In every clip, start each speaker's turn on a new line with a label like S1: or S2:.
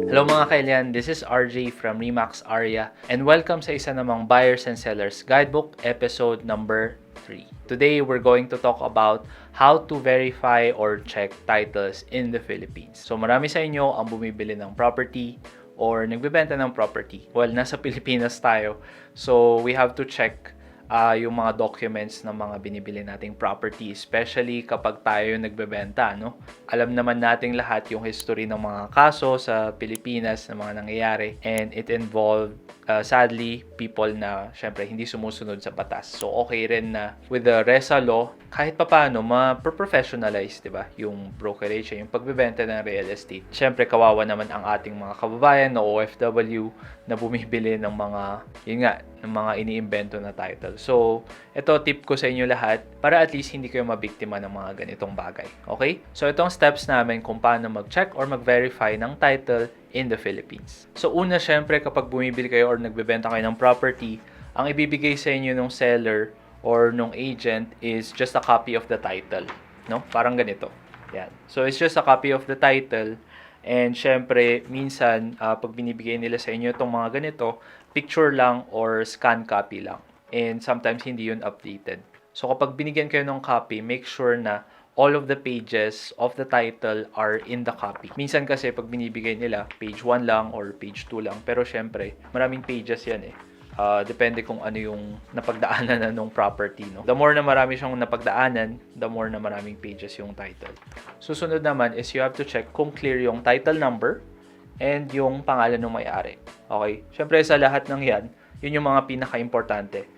S1: Hello mga kailan, this is RJ from Remax Aria and welcome sa isa namang Buyers and Sellers Guidebook episode number 3. Today, we're going to talk about how to verify or check titles in the Philippines. So marami sa inyo ang bumibili ng property or nagbebenta ng property. Well, nasa Pilipinas tayo, so we have to check yung mga documents ng mga binibili nating property, especially kapag tayo yung nagbebenta, no? Alam naman nating lahat yung history ng mga kaso sa Pilipinas na mga nangyayari, and it involved sadly people na syempre hindi sumusunod sa batas. So okay rin na with the RESA law, kahit papaano ma-professionalize, 'di ba? Yung brokerage, yung pagbebenta ng real estate. Syempre kawawa naman ang ating mga kababayan na OFW na bumibili ng mga ng mga iniimbento na title. So, ito tip ko sa inyo lahat para at least hindi kayo mabiktima ng mga ganitong bagay. Okay? So, itong steps namin kung paano mag-check or mag-verify ng title in the Philippines. So, una syempre kapag bumibili kayo or nagbebenta kayo ng property, ang ibibigay sa inyo ng seller or ng agent is just a copy of the title. No? Parang ganito. Yan. So, it's just a copy of the title. And syempre, minsan, pag binibigay nila sa inyo itong mga ganito, picture lang or scan copy lang. And sometimes, hindi yun updated. So, kapag binigyan kayo ng copy, make sure na all of the pages of the title are in the copy. Minsan kasi, pag binibigay nila, page 1 lang or page 2 lang. Pero syempre, maraming pages yan eh. Depende kung ano yung napagdaanan na nung property, no? The more na marami siyang napagdaanan, the more na maraming pages yung title. Susunod naman is you have to check kung clear yung title number and yung pangalan ng may-ari. Okay? Siyempre sa lahat ng yan, yun yung mga pinaka-importante.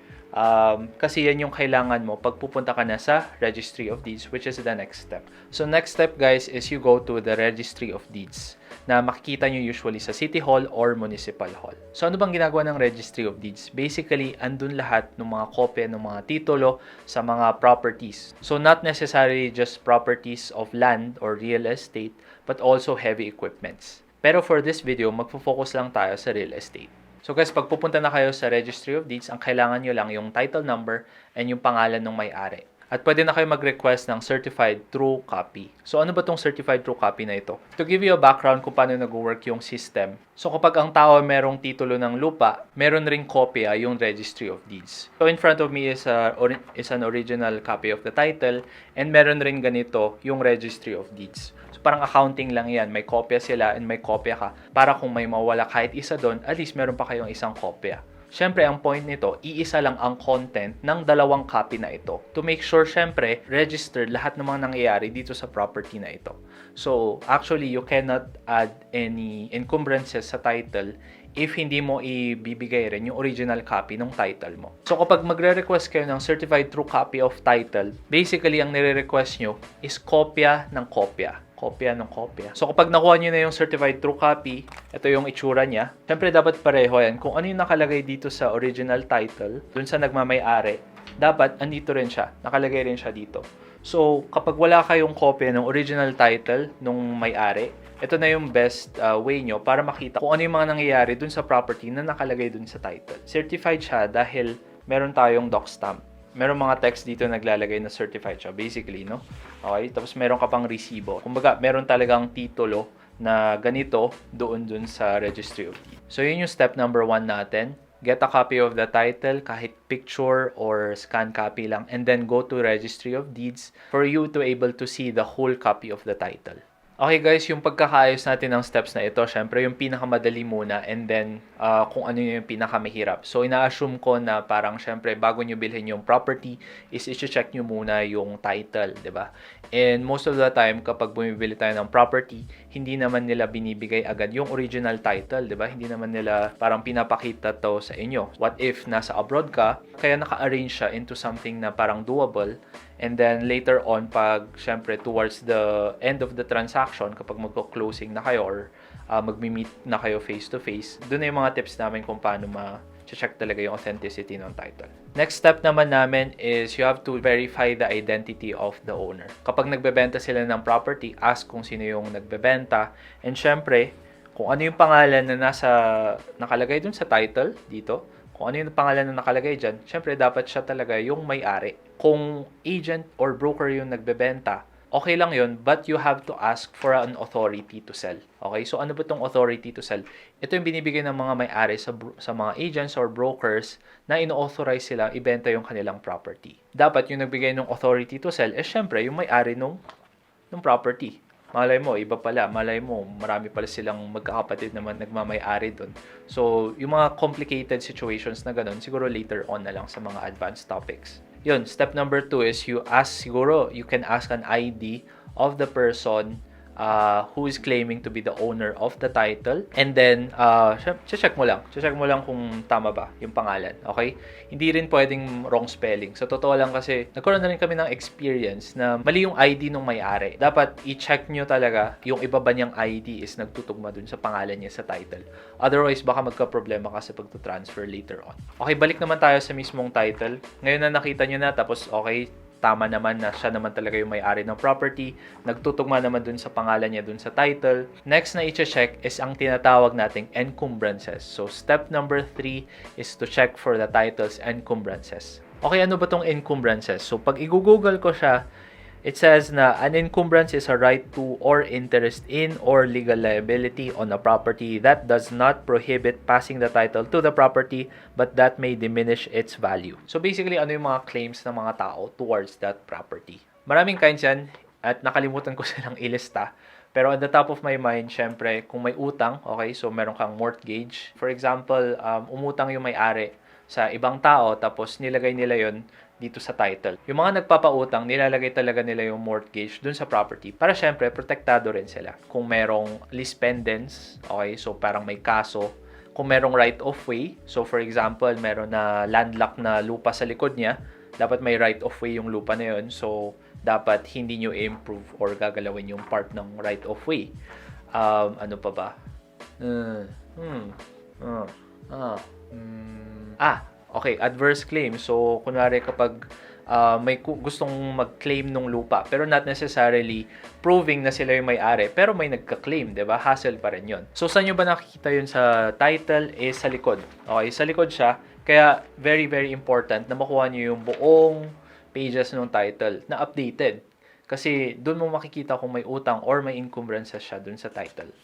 S1: Kasi yan yung kailangan mo pag pupunta ka na sa Registry of Deeds, which is the next step. So next step guys is you go to the Registry of Deeds na makikita nyo usually sa City Hall or Municipal Hall. So ano bang ginagawa ng Registry of Deeds? Basically, andun lahat ng mga kopya ng mga titulo sa mga properties. So not necessarily just properties of land or real estate, but also heavy equipments. Pero for this video, magfo-focus lang tayo sa real estate. So guys, pag pupunta na kayo sa Registry of Deeds, ang kailangan nyo lang yung title number and yung pangalan ng may-ari. At pwede na kayo mag-request ng certified true copy. So ano ba tong certified true copy na ito? To give you a background kung paano nag-work yung system. So kapag ang tao merong titulo ng lupa, meron ring kopya yung Registry of Deeds. So in front of me is an original copy of the title, and meron rin ganito yung Registry of Deeds. So parang accounting lang yan. May kopya sila and may kopya ka. Para kung may mawala kahit isa doon, at least meron pa kayong isang kopya. Siyempre, ang point nito, iisa lang ang content ng dalawang copy na ito. To make sure, siyempre, registered lahat ng mga nangyayari dito sa property na ito. So, actually, you cannot add any encumbrances sa title if hindi mo ibibigay rin yung original copy ng title mo. So, kapag magre-request kayo ng certified true copy of title, basically, ang nire-request nyo is kopya ng kopya. Kopya ng kopya. So, kapag nakuha nyo na yung certified true copy, ito yung itsura niya. Siyempre, dapat pareho yan. Kung ano yung nakalagay dito sa original title, dun sa nagmamay-ari, dapat andito rin siya. Nakalagay rin siya dito. So, kapag wala kayong kopya ng original title nung may-ari, ito na yung best way nyo para makita kung ano yung mga nangyayari dun sa property na nakalagay dun sa title. Certified siya dahil meron tayong doc stamp. Meron mga text dito naglalagay na certified siya, basically, no? Okay? Tapos meron ka pang resibo. Kumbaga, meron talagang titulo na ganito doon sa Registry of Deeds. So, yun yung step number 1 natin. Get a copy of the title, kahit picture or scan copy lang, and then go to Registry of Deeds for you to able to see the whole copy of the title. Okay guys, yung pagkakaayos natin ng steps na ito, syempre yung pinakamadali muna, and then kung ano yung pinakamahirap. So ina-assume ko na parang syempre bago nyo bilhin yung property is i-check nyo muna yung title, 'di ba? And most of the time kapag bumibili tayo ng property, hindi naman nila binibigay agad yung original title, 'di ba? Hindi naman nila parang pinapakita to sa inyo. What if nasa abroad ka, kaya naka-arrange siya into something na parang doable. And then later on, pag syempre towards the end of the transaction, kapag magko-closing na kayo or magmi-meet na kayo face-to-face, doon na yung mga tips namin kung paano ma-check talaga yung authenticity ng title. Next step naman namin is you have to verify the identity of the owner. Kapag nagbebenta sila ng property, ask kung sino yung nagbebenta. And syempre, kung ano yung pangalan na nakalagay dun sa title dito, kung ano yung pangalan na nakalagay dyan, syempre dapat siya talaga yung may-ari. Kung agent or broker yung nagbebenta, okay lang yun, but you have to ask for an authority to sell. Okay? So, ano ba itong authority to sell? Ito yung binibigay ng mga may-ari sa mga agents or brokers na ino-authorize sila ibenta yung kanilang property. Dapat yung nagbigay ng authority to sell, syempre, yung may-ari nung property. Malay mo, iba pala. Malay mo, marami pala silang magkakapatid naman nagmamay-ari doon. So, yung mga complicated situations na ganun, siguro later on na lang sa mga advanced topics. Yun, step number 2 is you can ask an ID of the person who is claiming to be the owner of the title. And then, check mo lang. Check mo lang kung tama ba yung pangalan. Okay? Hindi rin pwedeng wrong spelling. Sa totoo lang kasi, nagkaroon na rin kami ng experience na mali yung ID nung may-ari. Dapat i-check nyo talaga yung iba ba niyang ID is nagtutugma dun sa pangalan niya sa title. Otherwise, baka magka-problema ka sa pagto-transfer later on. Okay, balik naman tayo sa mismong title. Ngayon na nakita nyo na, tapos okay, tama naman na siya naman talaga yung may-ari ng property, nagtutugma naman dun sa pangalan niya dun sa title. Next na i-check is ang tinatawag nating encumbrances. So, step number 3 is to check for the title's encumbrances. Okay, ano ba tong encumbrances? So, pag i-google ko siya, it says na an encumbrance is a right to or interest in or legal liability on a property that does not prohibit passing the title to the property but that may diminish its value. So basically, ano yung mga claims ng mga tao towards that property? Maraming kinds yan at nakalimutan ko silang ilista. Pero at the top of my mind, syempre, kung may utang, okay, so meron kang mortgage. For example, umutang yung may-ari sa ibang tao tapos nilagay nila yon dito sa title. Yung mga nagpapautang, nilalagay talaga nila yung mortgage dun sa property para syempre, protektado rin sila. Kung merong lease pendants, okay, so parang may kaso. Kung merong right of way, so for example, meron na landlocked na lupa sa likod niya, dapat may right of way yung lupa na yun. So, dapat hindi nyo improve or gagalawin yung part ng right of way. Ano pa ba? Okay, adverse claim. So, kunwari kapag may gustong mag-claim ng lupa, pero not necessarily proving na sila yung may-ari, pero may nagka-claim, di ba? Hassle pa rin yun. So, saan nyo ba nakikita yun sa title? Sa likod. Okay, sa likod siya. Kaya, very, very important na makuha nyo yung buong pages ng title na updated. Kasi, doon mo makikita kung may utang or may encumbrances siya doon sa title.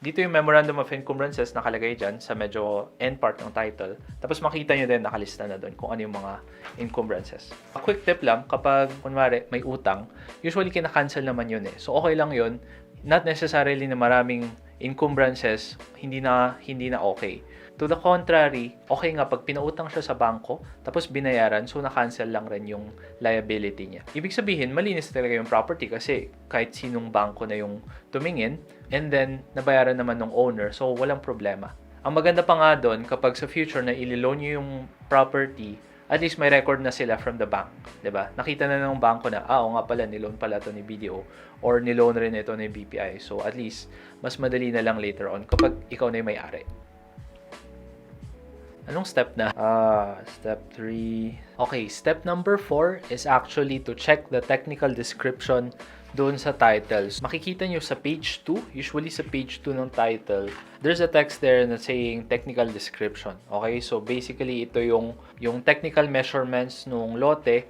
S1: Dito yung Memorandum of Encumbrances nakalagay dyan sa medyo end part ng title. Tapos makita nyo din nakalista na doon kung ano yung mga encumbrances. A quick tip lang, kapag kunwari may utang, usually kinakancel naman yun eh. So okay lang yun. Not necessarily na maraming encumbrances, hindi na okay. To the contrary, okay nga pag pinautang siya sa bangko, tapos binayaran, so na-cancel lang rin yung liability niya. Ibig sabihin, malinis talaga yung property kasi kahit sinong bangko na yung tumingin, and then nabayaran naman ng owner, so walang problema. Ang maganda pa nga doon, kapag sa future na ililoan nyo yung property, at least may record na sila from the bank, 'di ba? Nakita na ng bangko na, oo nga pala, niloan pala to ni BDO or niloan rin ito ni BPI. So at least mas madali na lang later on kapag ikaw na yung may-ari. Anong step na? Step 3. Okay, step number 4 is actually to check the technical description doon sa titles. Makikita nyo sa page 2, usually sa page 2 ng title, there's a text there na saying technical description. Okay, so basically ito yung technical measurements nung lote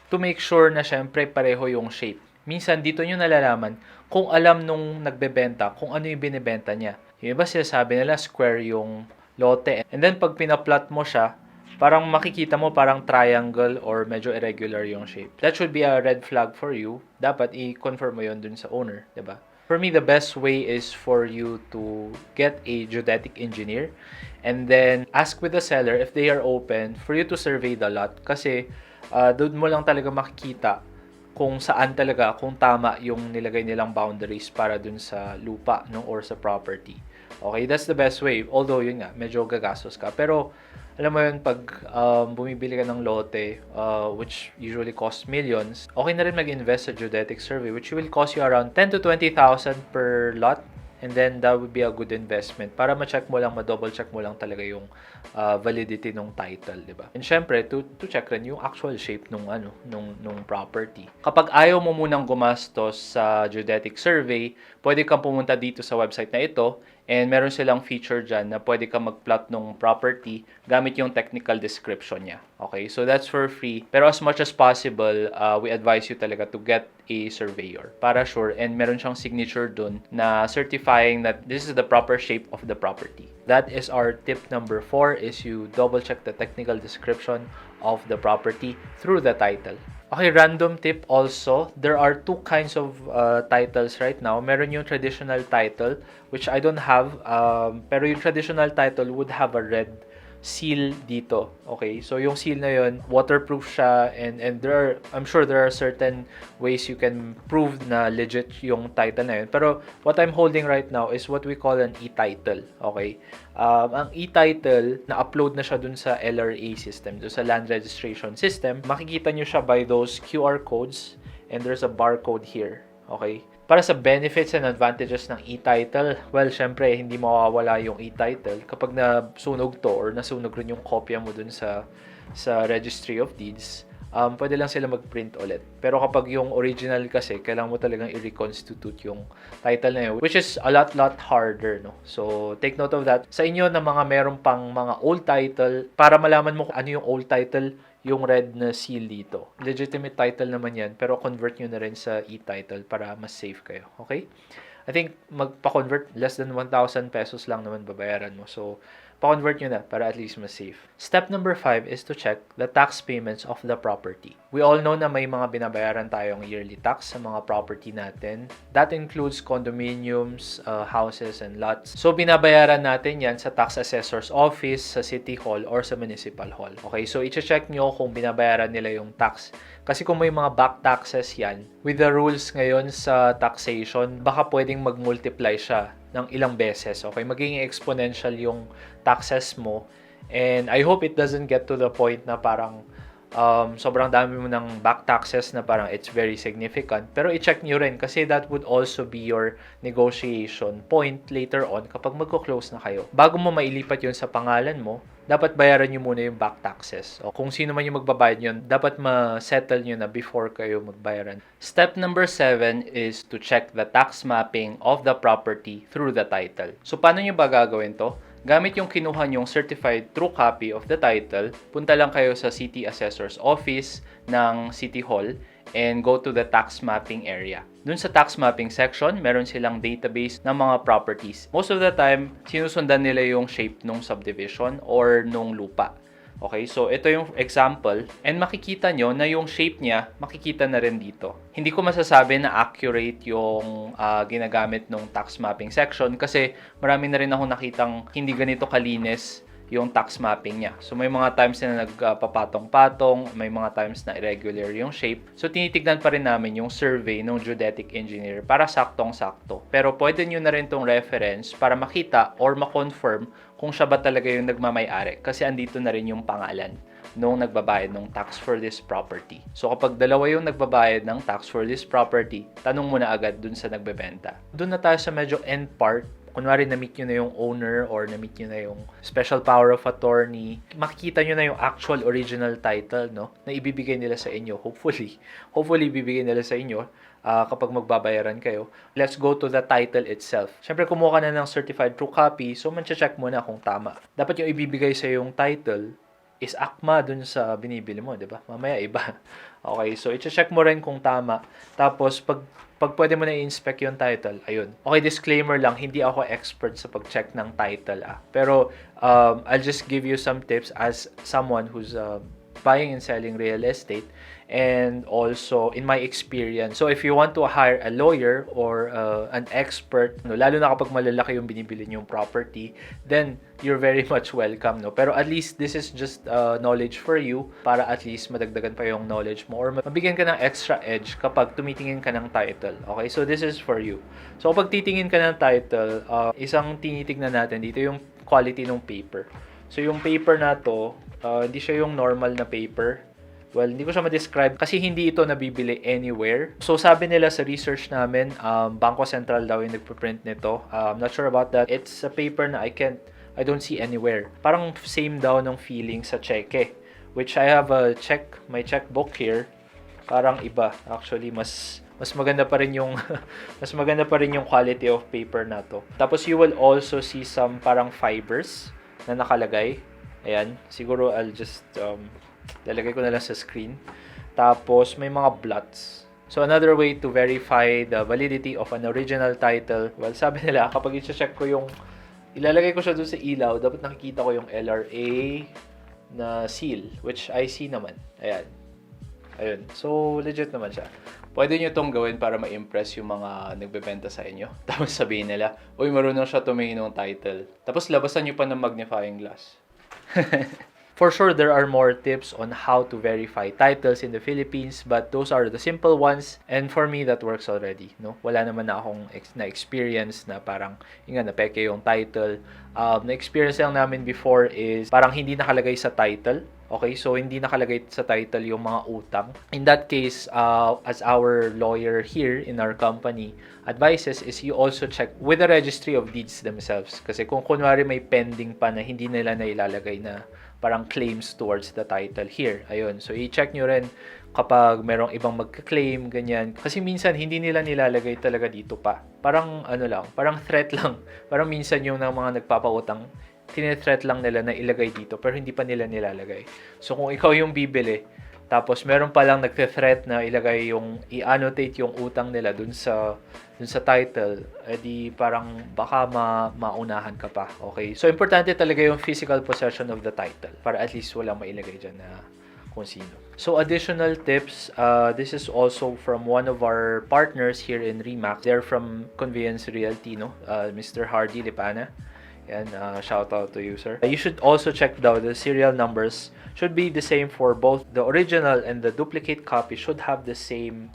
S1: to make sure na syempre pareho yung shape. Minsan dito nyo nalalaman kung alam nung nagbebenta kung ano yung binibenta niya. Yung iba sinasabi nila square yung lote. And then pag pinaplot mo siya, parang makikita mo parang triangle or medyo irregular yung shape. That should be a red flag for you. Dapat i-confirm mo yun dun sa owner, diba? For me, the best way is for you to get a geodetic engineer and then ask with the seller if they are open for you to survey the lot. Kasi doon mo lang talaga makikita kung saan talaga, kung tama yung nilagay nilang boundaries para dun sa lupa, no, or sa property. Okay, that's the best way. Although, yun nga, medyo gagastos ka. Pero, alam mo yun, pag bumibili ka ng lote, which usually costs millions, okay na rin mag-invest sa geodetic survey, which will cost you around 10 to 20,000 per lot. And then, that would be a good investment para ma-check mo lang, ma-double check mo lang talaga yung validity ng title, di ba? And syempre, to check rin yung actual shape nung property. Kapag ayaw mo munang gumastos sa geodetic survey, pwede kang pumunta dito sa website na ito And meron silang feature dyan na pwede ka mag-plot ng property gamit yung technical description niya. Okay, so that's for free. Pero as much as possible, we advise you talaga to get a surveyor para sure, and meron siyang signature dun na certifying that this is the proper shape of the property. That is our tip number 4, is you double check the technical description of the property through the title. Okay, random tip also, there are two kinds of titles right now. Meron yung traditional title, which I don't have, pero yung traditional title would have a red seal dito. Okay, so yung seal na yun, waterproof siya, and I'm sure there are certain ways you can prove na legit yung title na yun. Pero what I'm holding right now is what we call an e-title. Okay, ang e-title, na-upload na siya dun sa LRA system, dun sa land registration system. Makikita nyo siya by those QR codes, and there's a barcode here. Okay, para sa benefits and advantages ng e-title, well, syempre, hindi mawawala yung e-title. Kapag nasunog to or nasunog rin yung kopya mo dun sa Registry of Deeds, pwede lang sila mag-print ulit. Pero kapag yung original kasi, kailangan mo talagang i-reconstitute yung title na yun, which is a lot harder, no? So, take note of that. Sa inyo na mga meron pang mga old title, para malaman mo kung ano yung old title, yung red na seal dito. Legitimate title naman yan, pero convert nyo na rin sa e-title para mas safe kayo. Okay? I think magpa-convert, less than 1,000 pesos lang naman babayaran mo. So, pa-convert nyo na para at least mas safe. Step number 5 is to check the tax payments of the property. We all know na may mga binabayaran tayong yearly tax sa mga property natin. That includes condominiums, houses, and lots. So, binabayaran natin yan sa tax assessor's office, sa city hall, or sa municipal hall. Okay, so i-check nyo kung binabayaran nila yung tax. Kasi kung may mga back taxes yan, with the rules ngayon sa taxation, baka pwedeng mag-multiply siya ng ilang beses. Okay, magiging exponential yung taxes mo. And I hope it doesn't get to the point na parang sobrang dami mo ng back taxes na parang it's very significant. Pero i-check nyo rin kasi that would also be your negotiation point later on kapag magko-close na kayo. Bago mo mailipat yun sa pangalan mo, dapat bayaran nyo muna yung back taxes. O kung sino man yung magbabayad yun, dapat ma-settle nyo na before kayo magbayaran. Step number 7 is to check the tax mapping of the property through the title. So, paano nyo ba gagawin to? Gamit yung kinuha nyong certified true copy of the title, punta lang kayo sa City Assessor's Office ng City Hall and go to the tax mapping area. Dun sa tax mapping section, meron silang database ng mga properties. Most of the time, sinusundan nila yung shape ng subdivision or nung lupa. Okay, so ito yung example, and makikita nyo na yung shape niya, makikita na rin dito. Hindi ko masasabi na accurate yung ginagamit ng tax mapping section kasi marami na rin ako nakitang hindi ganito kalinis yung tax mapping niya. So may mga times na nagpapatong-patong, may mga times na irregular yung shape. So tinitignan pa rin namin yung survey ng Geodetic engineer para saktong-sakto. Pero pwede nyo na rin tong reference para makita or ma-confirm kung siya ba talaga yung nagmamay-ari kasi andito na rin yung pangalan nung nagbabayad ng tax for this property. So kapag dalawa yung nagbabayad ng tax for this property, tanong mo na agad dun sa nagbebenta. Dun na tayo sa medyo end part. Kunwari, na-meet nyo na yung owner or na-meet nyo na yung special power of attorney, makikita nyo na yung actual original title, no, na ibibigay nila sa inyo. Hopefully ibibigay nila sa inyo kapag magbabayaran kayo. Let's go to the title itself. Siyempre, kumuha ka na ng certified true copy, so man-check mo na kung tama. Dapat yung ibibigay sa yung title is akma dun sa binibili mo, di ba? Mamaya iba. Okay, so i-check mo rin kung tama. Tapos, pag pwede mo na i-inspect yung title, ayun. Okay, disclaimer lang, hindi ako expert sa pag-check ng title. Pero, I'll just give you some tips as someone who's buying and selling real estate, and also in my experience. So if you want to hire a lawyer or an expert, no, lalo na kapag malalaki yung binibili yung property, then you're very much welcome, no. Pero at least this is just knowledge for you para at least madagdagan pa yung knowledge mo or mabigyan ka ng extra edge kapag tumitingin ka ng title. Okay, so this is for you. So kapag titingin ka ng title, isang tinitignan natin dito yung quality ng paper. So yung paper na to, hindi siya yung normal na paper. Well, hindi ko siya ma-describe kasi hindi ito nabibili anywhere. So, sabi nila sa research namin, Bangko Sentral daw yung nagpo-print nito. I'm not sure about that. It's a paper na I don't see anywhere. Parang same daw ng feeling sa cheque. Which I have my checkbook here. Parang iba. Actually, mas Mas maganda pa rin yung mas maganda pa rin yung quality of paper na to. Tapos you will also see some parang fibers na nakalagay. Ayan, siguro I'll just lalagay ko na lang sa screen. Tapos may mga blots. So another way to verify the validity of an original title, well, sabi nila kapag i-check ko yung ilalagay ko siya doon sa ilaw, dapat nakikita ko yung LRA na seal, which I see naman. Ayan. Ayun. So, legit naman siya. Pwede nyo itong gawin para ma-impress yung mga nagbebenta sa inyo. Tapos sabihin nila, uy, marunong siya tumingin ng title. Tapos labasan nyo pa ng magnifying glass. For sure, there are more tips on how to verify titles in the Philippines, but those are the simple ones, and for me, that works already. No? Wala naman na akong na-experience na parang, napeke yung title. Na-experience lang namin before is parang hindi nakalagay sa title. Okay, so hindi nakalagay sa title yung mga utang. In that case, as our lawyer here in our company advises, is you also check with the registry of deeds themselves. Kasi kung kunwari may pending pa na hindi nila na ilalagay na parang claims towards the title here. Ayun, so i-check nyo rin kapag merong ibang magka-claim, ganyan. Kasi minsan hindi nila nilalagay talaga dito pa. Parang parang threat lang. Parang minsan yung mga nagpapautang, tinethreat lang nila na ilagay dito pero hindi pa nila nilalagay. So kung ikaw yung bibili, tapos meron pa lang nagte-threat na ilagay i-annotate yung utang nila dun sa title, edi parang baka maunahan ka pa. Okay? So importante talaga yung physical possession of the title para at least walang mailagay dyan na kung sino. So additional tips, this is also from one of our partners here in RE/MAX. They're from Convenience Realty, no? Mr. Hardy Lipana. And shout out to you, sir. You should also check the serial numbers should be the same for both the original and the duplicate copy should have the same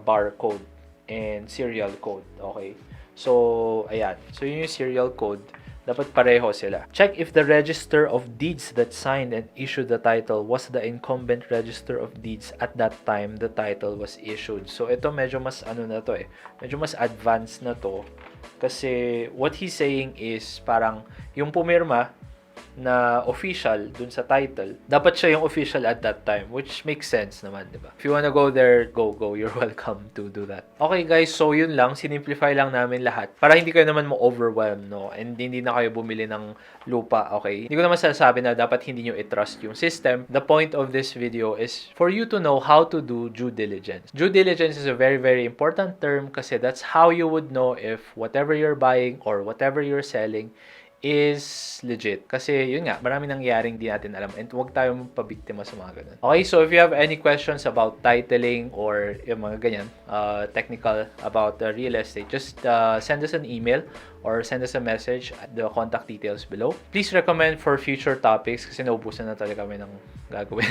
S1: barcode and serial code. Okay. So, ayan. So, yun yung serial code. Dapat pareho sila. Check if the register of deeds that signed and issued the title was the incumbent register of deeds at that time the title was issued. So, ito medyo mas na to eh. Medyo mas advanced na to. Kasi what he's saying is parang yung pumirma na official dun sa title, dapat siya yung official at that time, which makes sense naman, di ba? If you wanna go there, go. You're welcome to do that. Okay guys, so yun lang. Sinimplify lang namin lahat para hindi kayo naman mo-overwhelm, no? And hindi na kayo bumili ng lupa, okay? Hindi ko naman sasabi na dapat hindi nyo i-trust yung system. The point of this video is for you to know how to do due diligence. Due diligence is a very, very important term kasi that's how you would know if whatever you're buying or whatever you're selling is legit. Kasi, yun nga, marami nangyaring di natin alam. And huwag tayo pabiktima sa mga ganun. Okay, so if you have any questions about titling or yung mga ganyan, technical about real estate, just send us an email or send us a message at the contact details below. Please recommend for future topics kasi naubusan na talaga kami ng gagawin.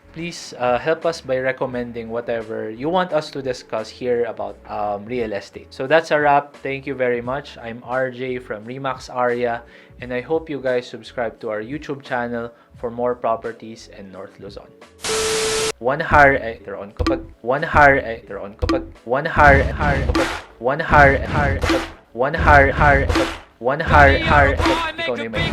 S1: Please help us by recommending whatever you want us to discuss here about real estate. So that's a wrap. Thank you very much. I'm RJ from RE/MAX Area, and I hope you guys subscribe to our YouTube channel for more properties in North Luzon. One har ikaw na yung may